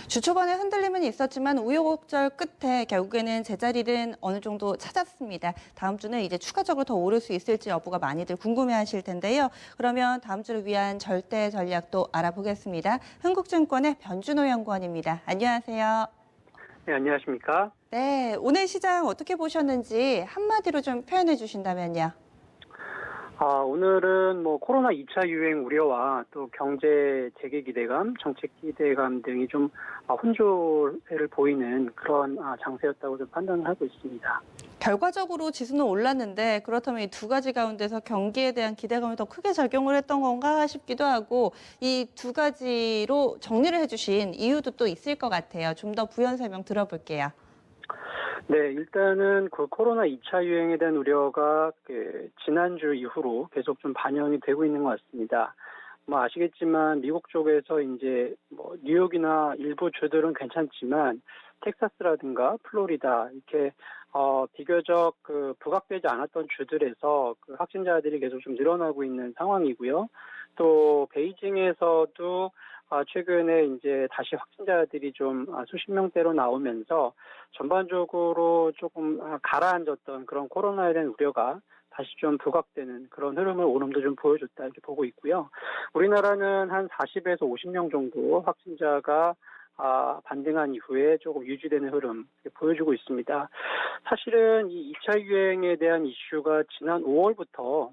주 초반에 흔들림은 있었지만 우여곡절 끝에 결국에는 제자리는 어느 정도 찾았습니다. 다음 주는 이제 추가적으로 더 오를 수 있을지 여부가 많이들 궁금해하실 텐데요. 그러면 다음 주를 위한 절대 전략도 알아보겠습니다. 흥국증권의 변준호 연구원입니다. 안녕하세요. 네, 안녕하십니까? 네, 오늘 시장 어떻게 보셨는지 한마디로 좀 표현해 주신다면요. 오늘은 코로나 2차 유행 우려와 또 경제 재개 기대감, 정책 기대감 등이 좀 혼조세를 보이는 그런 장세였다고 좀 판단을 하고 있습니다. 결과적으로 지수는 올랐는데 그렇다면 이 두 가지 가운데서 경기에 대한 기대감이 더 크게 작용을 했던 건가 싶기도 하고 이 두 가지로 정리를 해주신 이유도 또 있을 것 같아요. 좀 더 부연 설명 들어볼게요. 네, 일단은 그 코로나 2차 유행에 대한 우려가 지난주 이후로 계속 좀 반영이 되고 있는 것 같습니다. 아시겠지만 미국 쪽에서 이제 뉴욕이나 일부 주들은 괜찮지만 텍사스라든가 플로리다 이렇게 비교적 부각되지 않았던 주들에서 그 확진자들이 계속 좀 늘어나고 있는 상황이고요. 또 베이징에서도 최근에 이제 다시 확진자들이 좀 수십 명대로 나오면서 전반적으로 조금 가라앉았던 그런 코로나에 대한 우려가 다시 좀 부각되는 그런 흐름을 오늘도 좀 보여줬다 이렇게 보고 있고요. 우리나라는 한 40에서 50명 정도 확진자가 반등한 이후에 조금 유지되는 흐름 보여주고 있습니다. 사실은 이 2차 유행에 대한 이슈가 지난 5월부터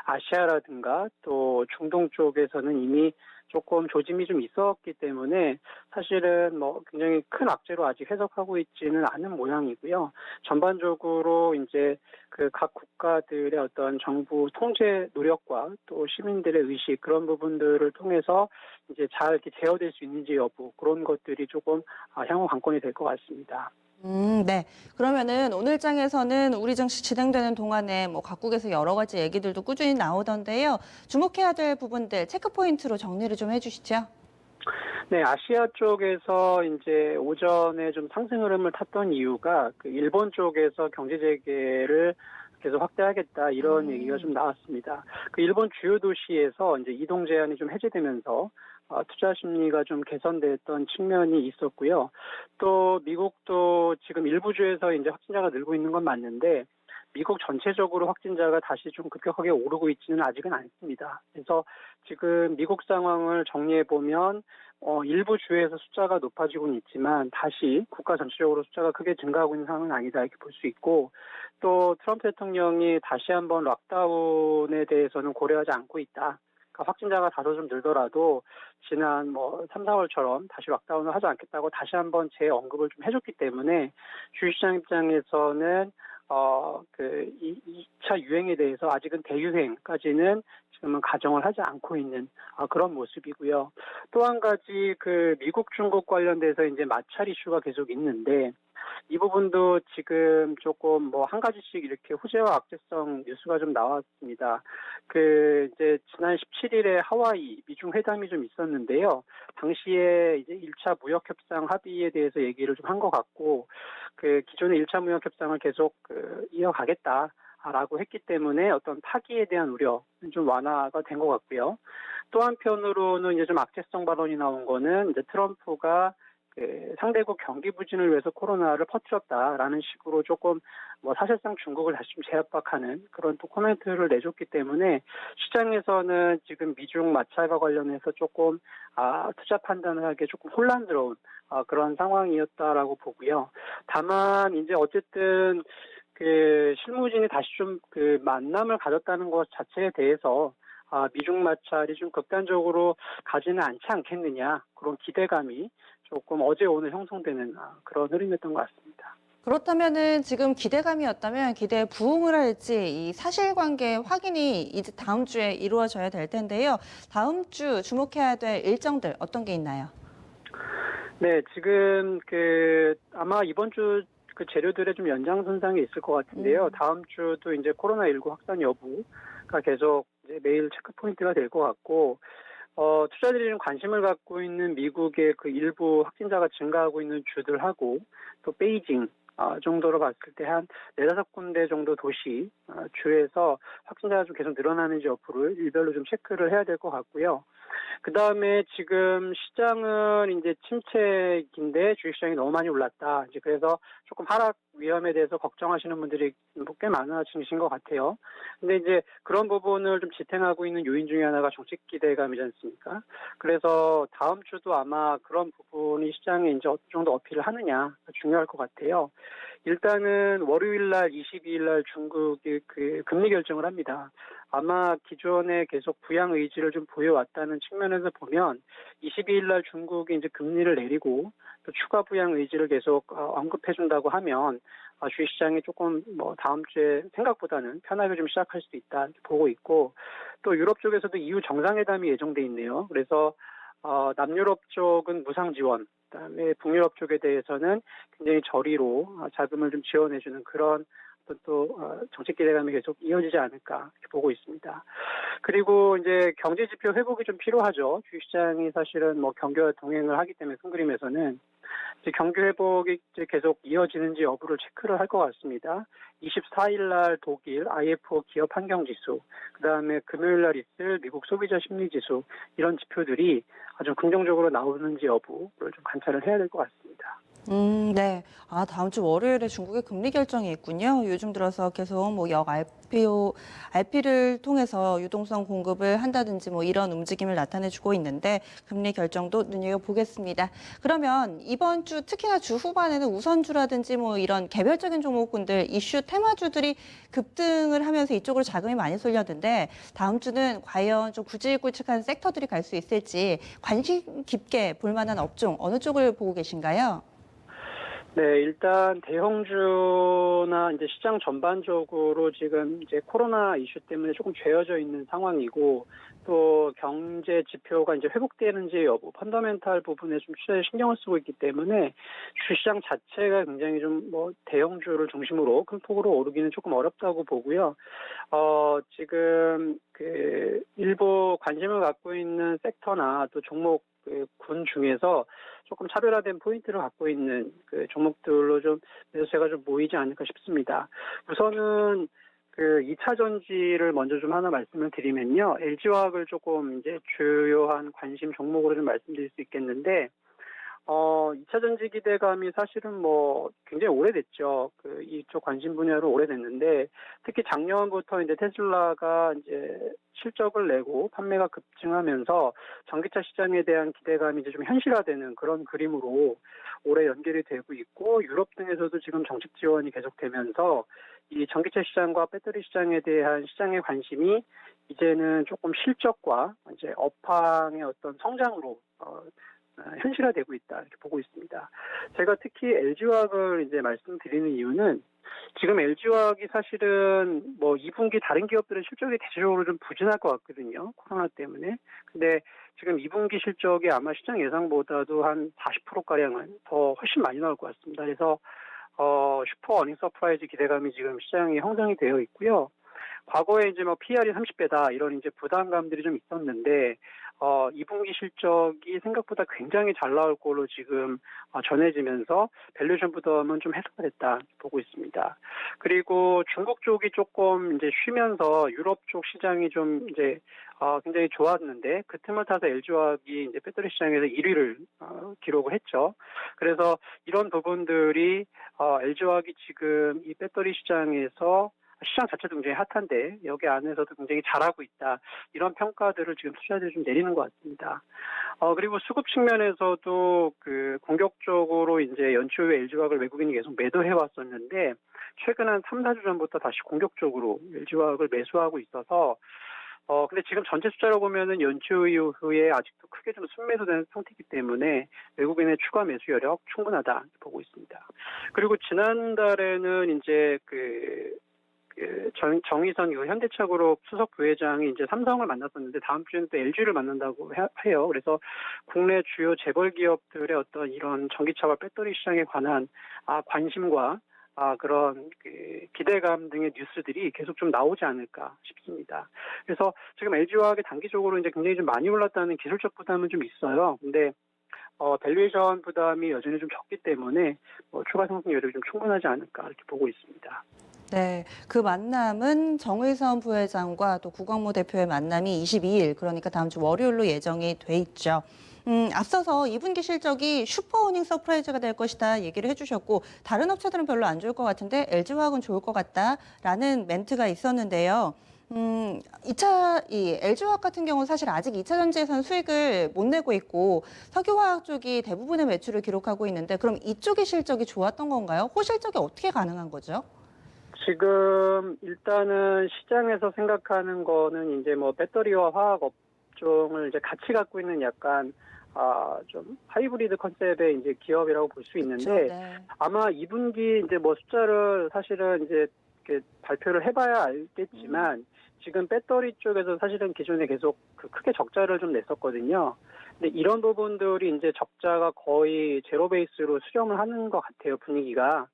아시아라든가 또 중동 쪽에서는 이미 조금 조짐이 좀 있었기 때문에 사실은 굉장히 큰 악재로 아직 해석하고 있지는 않은 모양이고요. 전반적으로 이제 그 각 국가들의 어떤 정부 통제 노력과 또 시민들의 의식 그런 부분들을 통해서 이제 잘 이렇게 제어될 수 있는지 여부 그런 것들이 조금 향후 관건이 될 것 같습니다. 네. 그러면은 오늘 장에서는 우리 증시 진행되는 동안에 각국에서 여러 가지 얘기들도 꾸준히 나오던데요. 주목해야 될 부분들 체크 포인트로 정리를 좀 해주시죠. 네, 아시아 쪽에서 이제 오전에 좀 상승 흐름을 탔던 이유가 그 일본 쪽에서 경제 재개를 계속 확대하겠다 이런 얘기가 좀 나왔습니다. 그 일본 주요 도시에서 이제 이동 제한이 좀 해제되면서 투자 심리가 좀 개선됐던 측면이 있었고요. 또 미국도 지금 일부 주에서 이제 확진자가 늘고 있는 건 맞는데 미국 전체적으로 확진자가 다시 좀 급격하게 오르고 있지는 아직은 않습니다. 그래서 지금 미국 상황을 정리해 보면 일부 주에서 숫자가 높아지고는 있지만 다시 국가 전체적으로 숫자가 크게 증가하고 있는 상황은 아니다 이렇게 볼 수 있고 또 트럼프 대통령이 다시 한번 락다운에 대해서는 고려하지 않고 있다. 그러니까 확진자가 다소 좀 늘더라도 지난 3, 4월처럼 다시 락다운을 하지 않겠다고 다시 한번 재언급을 좀 해줬기 때문에 주식시장 입장에서는 2차 유행에 대해서 아직은 대유행까지는 지금은 가정을 하지 않고 있는 그런 모습이고요. 또 한 가지 미국 중국 관련돼서 이제 마찰 이슈가 계속 있는데 이 부분도 지금 조금 한 가지씩 이렇게 호재와 악재성 뉴스가 좀 나왔습니다. 이제 지난 17일에 하와이 미중 회담이 좀 있었는데요. 당시에 이제 1차 무역 협상 합의에 대해서 얘기를 좀 한 것 같고 기존의 1차 무역 협상을 계속 이어가겠다라고 했기 때문에 어떤 파기에 대한 우려는 좀 완화가 된 것 같고요. 또 한편으로는 이제 좀 악재성 발언이 나온 거는 이제 트럼프가 상대국 경기 부진을 위해서 코로나를 퍼뜨렸다라는 식으로 조금 사실상 중국을 다시 좀 재압박하는 그런 또 코멘트를 내줬기 때문에 시장에서는 지금 미중 마찰과 관련해서 조금 투자 판단을 하기에 조금 혼란스러운 그런 상황이었다라고 보고요. 다만 이제 어쨌든 실무진이 다시 좀 만남을 가졌다는 것 자체에 대해서 미중 마찰이 좀 극단적으로 가지는 않지 않겠느냐 그런 기대감이 조금 어제 오늘 형성되는 그런 흐름이었던 것 같습니다. 그렇다면은 지금 기대감이었다면 기대에 부응을 할지 이 사실관계 확인이 이제 다음 주에 이루어져야 될 텐데요. 다음 주 주목해야 될 일정들 어떤 게 있나요? 네, 지금 아마 이번 주 재료들의 좀 연장선상에 있을 것 같은데요. 다음 주도 이제 코로나19 확산 여부가 계속 이제 매일 체크 포인트가 될 것 같고, 투자들이 좀 관심을 갖고 있는 미국의 일부 확진자가 증가하고 있는 주들하고 또 베이징, 정도로 봤을 때 한 4-5군데 정도 도시 주에서 확진자가 좀 계속 늘어나는지 여부를 일별로 좀 체크를 해야 될 것 같고요. 그 다음에 지금 시장은 이제 침체기인데 주식시장이 너무 많이 올랐다. 이제 그래서 조금 하락 위험에 대해서 걱정하시는 분들이 꽤 많으신 것 같아요. 근데 이제 그런 부분을 좀 지탱하고 있는 요인 중에 하나가 정책 기대감이지 않습니까? 그래서 다음 주도 아마 그런 부분이 시장에 이제 어느 정도 어필을 하느냐 중요할 것 같아요. 일단은 월요일 날 22일 날 중국이 그 금리 결정을 합니다. 아마 기존에 계속 부양 의지를 좀 보여왔다는 측면에서 보면 22일 날 중국이 이제 금리를 내리고 또 추가 부양 의지를 계속 언급해 준다고 하면 주식시장이 조금 뭐 다음 주에 생각보다는 편하게 좀 시작할 수도 있다 이렇게 보고 있고, 또 유럽 쪽에서도 EU 정상회담이 예정돼 있네요. 그래서 남유럽 쪽은 무상 지원, 그다음에 북유럽 쪽에 대해서는 굉장히 저리로 자금을 좀 지원해주는 그런 또 정책 기대감이 계속 이어지지 않을까 이렇게 보고 있습니다. 그리고 이제 경제 지표 회복이 좀 필요하죠. 주식시장이 사실은 뭐 경기와 동행을 하기 때문에 큰 그림에서는 이제 경기 회복이 이제 계속 이어지는지 여부를 체크를 할 것 같습니다. 24일 날 독일 IFO 기업 환경 지수, 그다음에 금요일 날 있을 미국 소비자 심리 지수, 이런 지표들이 아주 긍정적으로 나오는지 여부를 좀 관찰을 해야 될 것 같습니다. 네. 다음 주 월요일에 중국의 금리 결정이 있군요. 요즘 들어서 계속 뭐 RP를 통해서 유동성 공급을 한다든지 뭐 이런 움직임을 나타내주고 있는데 금리 결정도 눈여겨보겠습니다. 그러면 이번 주 특히나 주 후반에는 우선주라든지 뭐 이런 개별적인 종목군들, 이슈 테마주들이 급등을 하면서 이쪽으로 자금이 많이 쏠렸는데 다음 주는 과연 좀 굵직굵직한 섹터들이 갈 수 있을지 관심 깊게 볼 만한 업종 어느 쪽을 보고 계신가요? 네, 일단 대형주나 이제 시장 전반적으로 지금 이제 코로나 이슈 때문에 조금 죄어져 있는 상황이고, 또 경제 지표가 이제 회복되는지 여부, 펀더멘탈 부분에 좀 투자에 신경을 쓰고 있기 때문에 주시장 자체가 굉장히 좀 뭐 대형주를 중심으로 큰 폭으로 오르기는 조금 어렵다고 보고요. 지금 그 일부 관심을 갖고 있는 섹터나 또 종목 군 중에서 조금 차별화된 포인트를 갖고 있는 그 종목들로 좀 매수세가 좀 모이지 않을까 싶습니다. 우선은 그 2차 전지를 먼저 좀 하나 말씀을 드리면요. LG화학을 조금 이제 주요한 관심 종목으로 좀 말씀드릴 수 있겠는데, 2차 전지 기대감이 사실은 뭐 굉장히 오래됐죠. 이쪽 관심 분야로 오래됐는데, 특히 작년부터 이제 테슬라가 이제 실적을 내고 판매가 급증하면서 전기차 시장에 대한 기대감이 이제 좀 현실화되는 그런 그림으로 올해 연결이 되고 있고, 유럽 등에서도 지금 정책 지원이 계속되면서 이 전기차 시장과 배터리 시장에 대한 시장의 관심이 이제는 조금 실적과 이제 업황의 어떤 성장으로 현실화되고 있다 이렇게 보고 있습니다. 제가 특히 LG화학을 이제 말씀드리는 이유는 지금 LG화학이 사실은 뭐 2분기 다른 기업들의 실적이 대체적으로 좀 부진할 것 같거든요. 코로나 때문에. 근데 지금 2분기 실적이 아마 시장 예상보다도 한 40%가량은 더 훨씬 많이 나올 것 같습니다. 그래서 슈퍼 어닝 서프라이즈 기대감이 지금 시장에 형성이 되어 있고요. 과거에 이제 뭐 PR이 30배다 이런 이제 부담감들이 좀 있었는데 2분기 실적이 생각보다 굉장히 잘 나올 걸로 지금 전해지면서 밸류에이션 부담은 좀 해소가 됐다 보고 있습니다. 그리고 중국 쪽이 조금 이제 쉬면서 유럽 쪽 시장이 좀 이제 굉장히 좋았는데 그 틈을 타서 LG화학이 이제 배터리 시장에서 1위를 기록을 했죠. 그래서 이런 부분들이 LG화학이 지금 이 배터리 시장에서 시장 자체도 굉장히 핫한데 여기 안에서도 굉장히 잘하고 있다. 이런 평가들을 지금 투자자들이 좀 내리는 것 같습니다. 그리고 수급 측면에서도 그 공격적으로 이제 연초 후에 LG화학을 외국인이 계속 매도해 왔었는데 최근 한 3, 4주 전부터 다시 공격적으로 LG화학을 매수하고 있어서 근데 지금 전체 숫자로 보면은 연초 이후에 아직도 크게 좀 순매도된 상태이기 때문에 외국인의 추가 매수 여력 충분하다 보고 있습니다. 그리고 지난달에는 이제 정의선 현대차그룹 수석 부회장이 이제 삼성을 만났었는데 다음 주에는 또 LG를 만난다고 해요. 그래서 국내 주요 재벌 기업들의 어떤 이런 전기차와 배터리 시장에 관한 관심과 그런 기대감 등의 뉴스들이 계속 좀 나오지 않을까 싶습니다. 그래서 지금 LG화학이 단기적으로 이제 굉장히 좀 많이 올랐다는 기술적 부담은 좀 있어요. 근데 밸류에이션 부담이 여전히 좀 적기 때문에 추가 상승 여력이 좀 충분하지 않을까 이렇게 보고 있습니다. 네, 그 만남은 정의선 부회장과 또 구광모 대표의 만남이 22일, 그러니까 다음 주 월요일로 예정이 돼 있죠. 앞서서 2분기 실적이 슈퍼어닝 서프라이즈가 될 것이다 얘기를 해주셨고, 다른 업체들은 별로 안 좋을 것 같은데 LG화학은 좋을 것 같다라는 멘트가 있었는데요. 이 LG화학 같은 경우는 사실 아직 2차 전지에서는 수익을 못 내고 있고 석유화학 쪽이 대부분의 매출을 기록하고 있는데, 그럼 이쪽의 실적이 좋았던 건가요? 호실적이 어떻게 가능한 거죠? 지금 일단은 시장에서 생각하는 거는 이제 뭐 배터리와 화학 업종을 이제 같이 갖고 있는 약간 좀 하이브리드 컨셉의 이제 기업이라고 볼 수 있는데, 그렇죠. 네. 아마 2분기 이제 뭐 숫자를 사실은 이제 이렇게 발표를 해봐야 알겠지만 지금 배터리 쪽에서 사실은 기존에 계속 크게 적자를 좀 냈었거든요. 근데 이런 부분들이 이제 적자가 거의 제로 베이스로 수렴을 하는 것 같아요, 분위기가.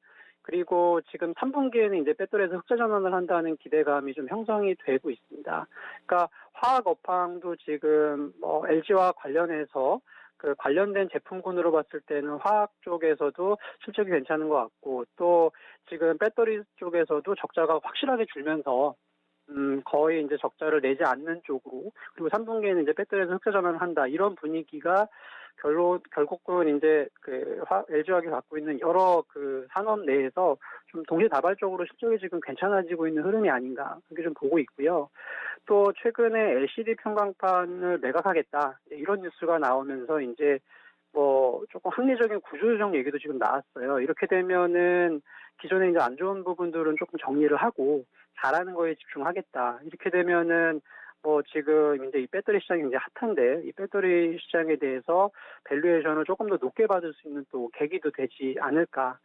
그리고 지금 3분기에는 이제 배터리에서 흑자 전환을 한다는 기대감이 좀 형성이 되고 있습니다. 그러니까 화학 업황도 지금 LG와 관련해서 그 관련된 제품군으로 봤을 때는 화학 쪽에서도 실적이 괜찮은 것 같고, 또 지금 배터리 쪽에서도 적자가 확실하게 줄면서 거의 이제 적자를 내지 않는 쪽으로, 그리고 3분기에는 이제 배터리에서 흑자 전환을 한다, 이런 분위기가 결국은 이제 LG화학이 갖고 있는 여러 그 산업 내에서 좀 동시다발적으로 실적이 지금 괜찮아지고 있는 흐름이 아닌가 그렇게 좀 보고 있고요. 또 최근에 LCD 편광판을 매각하겠다 이런 뉴스가 나오면서 이제 뭐 조금 합리적인 구조조정 얘기도 지금 나왔어요. 이렇게 되면은 기존에 이제 안 좋은 부분들은 조금 정리를 하고 잘하는 거에 집중하겠다. 이렇게 되면은 지금 이제 이 배터리 시장이 굉장히 핫한데, 이 배터리 시장에 대해서 밸류에이션을 조금 더 높게 받을 수 있는 또 계기도 되지 않을까,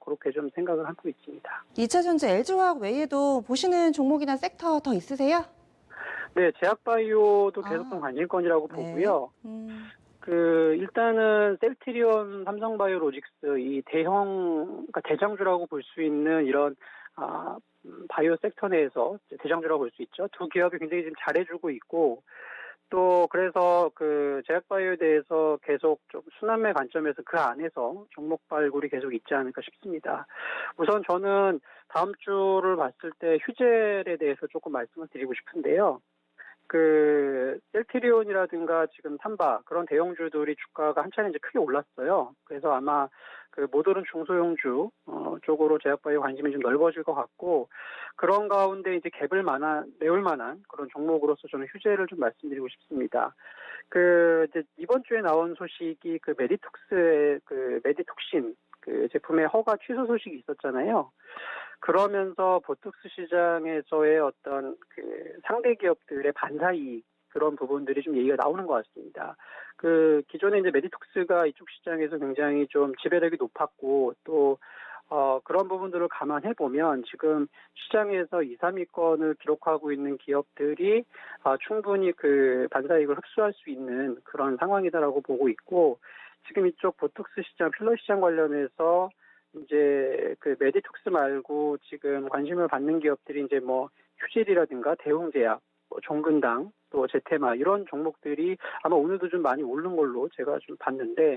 그렇게 좀 생각을 하고 있습니다. 2차 전지 LG화학 외에도 보시는 종목이나 섹터 더 있으세요? 네, 제약바이오도 계속 좀 관심권이라고 네. 보고요. 일단은 셀트리온, 삼성바이오로직스 이 그러니까 대장주라고 볼 수 있는 이런 바이오 섹터 내에서 대장주라고 볼 수 있죠. 두 기업이 굉장히 지금 잘해주고 있고, 또 그래서 그 제약바이오에 대해서 계속 좀 순환매 관점에서 그 안에서 종목 발굴이 계속 있지 않을까 싶습니다. 우선 저는 다음 주를 봤을 때 휴젤에 대해서 조금 말씀을 드리고 싶은데요. 셀트리온이라든가 지금 삼바 그런 대형주들이 주가가 한 차례 이제 크게 올랐어요. 그래서 아마 모더른 중소형주 쪽으로 제약바이오 관심이 좀 넓어질 것 같고, 그런 가운데 이제 메울 만한 그런 종목으로서 저는 휴재를 좀 말씀드리고 싶습니다. 이제 이번 주에 나온 소식이 메디톡스의 메디톡신 제품의 허가 취소 소식이 있었잖아요. 그러면서 보톡스 시장에서의 어떤 상대 기업들의 반사이익 그런 부분들이 좀 얘기가 나오는 것 같습니다. 기존에 이제 메디톡스가 이쪽 시장에서 굉장히 좀 지배력이 높았고, 또 그런 부분들을 감안해 보면 지금 시장에서 2, 3위권을 기록하고 있는 기업들이 충분히 반사이익을 흡수할 수 있는 그런 상황이다라고 보고 있고, 지금 이쪽 보톡스 시장, 필러 시장 관련해서 이제 메디톡스 말고 지금 관심을 받는 기업들이 이제 휴질이라든가 대웅제약, 종근당, 또 제테마 이런 종목들이 아마 오늘도 좀 많이 오른 걸로 제가 좀 봤는데,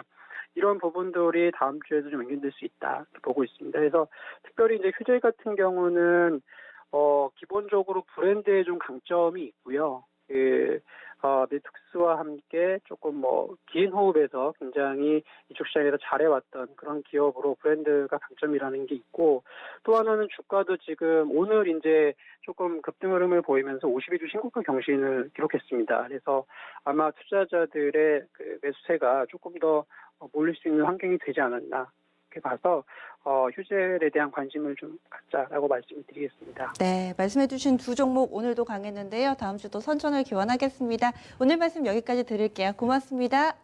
이런 부분들이 다음 주에도 좀 연결될 수 있다 보고 있습니다. 그래서 특별히 이제 휴젤 같은 경우는 기본적으로 브랜드에 좀 강점이 있고요. 메디톡스와 함께 조금 긴 호흡에서 굉장히 이쪽 시장에서 잘해왔던 그런 기업으로 브랜드가 강점이라는 게 있고, 또 하나는 주가도 지금 오늘 이제 조금 급등 흐름을 보이면서 52주 신고가 경신을 기록했습니다. 그래서 아마 투자자들의 매수세가 조금 더 몰릴 수 있는 환경이 되지 않았나 이렇게 봐서 휴젤에 대한 관심을 좀 갖자라고 말씀을 드리겠습니다. 네, 말씀해주신 두 종목 오늘도 강했는데요. 다음 주도 선전을 기원하겠습니다. 오늘 말씀 여기까지 드릴게요. 고맙습니다.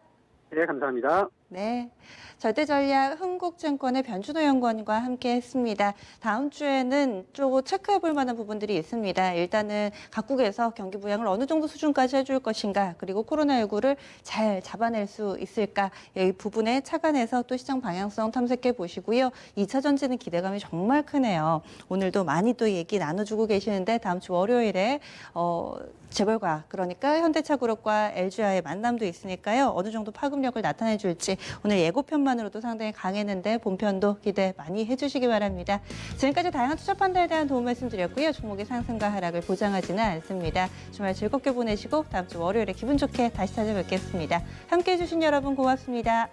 네, 감사합니다. 네, 절대전략 흥국증권의 변준호 연구원과 함께했습니다. 다음 주에는 좀 체크해볼 만한 부분들이 있습니다. 일단은 각국에서 경기 부양을 어느 정도 수준까지 해줄 것인가, 그리고 코로나19를 잘 잡아낼 수 있을까, 이 부분에 착안해서 또 시장 방향성 탐색해 보시고요. 2차 전지는 기대감이 정말 크네요. 오늘도 많이 또 얘기 나눠주고 계시는데 다음 주 월요일에 재벌과 그러니까 현대차그룹과 LG와의 만남도 있으니까요. 어느 정도 파급력을 나타내 줄지 오늘 예고편만으로도 상당히 강했는데 본편도 기대 많이 해주시기 바랍니다. 지금까지 다양한 투자 판단에 대한 도움 말씀드렸고요. 종목의 상승과 하락을 보장하지는 않습니다. 주말 즐겁게 보내시고 다음 주 월요일에 기분 좋게 다시 찾아뵙겠습니다. 함께해 주신 여러분 고맙습니다.